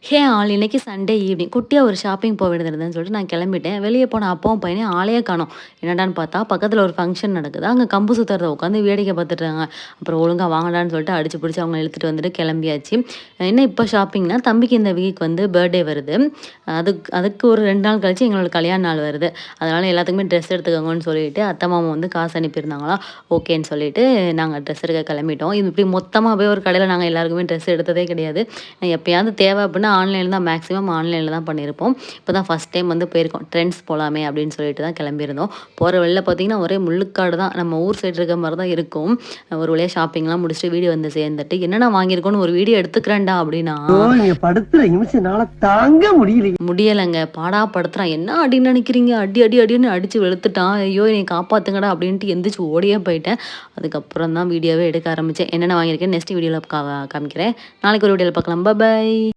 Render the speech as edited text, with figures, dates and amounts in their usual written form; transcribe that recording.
ஹே ஆள் இன்னைக்கு Sunday evening குட்டியாக ஒரு ஷாப்பிங் போக வேண்டியது இருந்ததுன்னு சொல்லிட்டு நான் கிளம்பிட்டேன். வெளியே போன அப்பாவும் பையனையும் ஆளையே காணோம். என்னடான்னு பார்த்தா பக்கத்தில் ஒரு ஃபங்க்ஷன் நடக்குது. அங்கே கம்பு சுத்துறத உட்காந்து வேடிக்கை பார்த்துட்ருக்காங்க. அப்புறம் ஒழுங்கா வாங்கடான்னு சொல்லிட்டு அடிச்சு பிடிச்சி அவங்க இழுத்துட்டு வந்துட்டு கிளம்பியாச்சு. என்ன இப்போ ஷாப்பிங்னா தம்பிக்கு இந்த வீக் வந்து பர்த்டே வருது. அதுக்கு அதுக்கு ஒரு 2 நாள் கழிச்சு எங்களோட கல்யாண நாள் வருது. அதனால் எல்லாத்துக்குமே ட்ரெஸ் எடுத்துக்கோங்கன்னு சொல்லிட்டு அத்தை மாமா வந்து காசு அனுப்பியிருந்தாங்களா, ஓகேன்னு சொல்லிட்டு நாங்கள் ட்ரெஸ் எடுக்க கிளம்பிட்டோம். இது இப்படி மொத்தமாக போய் ஒரு கடையில் நாங்கள் எல்லாருக்குமே ட்ரெஸ் எடுத்ததே கிடையாது. எப்பயாவது தேவை அப்படின்னா ஆன்லைனில் தான் மேக்ஸிமம் ஆன்லைனில் தான் பண்ணியிருப்போம். இப்போ தான் ஃபஸ்ட் டைம் வந்து போயிருக்கோம். ட்ரெண்ட்ஸ் போகலாமே அப்படின்னு சொல்லிட்டு தான் கிளம்பியிருந்தோம். போகிற வழியில பார்த்தீங்கன்னா ஒரே முள்ளுக்காடு தான். நம்ம ஊர் சைடு இருக்க மாதிரி தான் இருக்கும். ஒரு வழியாக ஷாப்பிங்லாம் முடிச்சுட்டு வீடியோ வந்து சேர்ந்துட்டு என்னென்ன வாங்கியிருக்கோன்னு ஒரு வீடியோ எடுத்துக்கிறேன்டா அப்படின்னா நீங்க படுத்துற நிமிஷம்னால தாங்க முடியல. முடியலைங்க. பாடா படுத்துறான். என்ன அடின்னு நினைக்கிறீங்க? அடி அடி அடின்னு அடிச்சு வெளுத்துட்டான். ஐயோ என்னை காப்பாத்துங்கடா அப்படின்ட்டு எந்திரிச்சு ஓடியே போயிட்டேன். அதுக்கப்புறம் தான் வீடியோவே எடுக்க ஆரம்பித்தேன். என்னென்ன வாங்கியிருக்கேன் நெக்ஸ்ட் வீடியோவில் காமிக்கிறேன். நாளைக்கு ஒரு வீடியோவில் பார்க்கலாம். பாய்.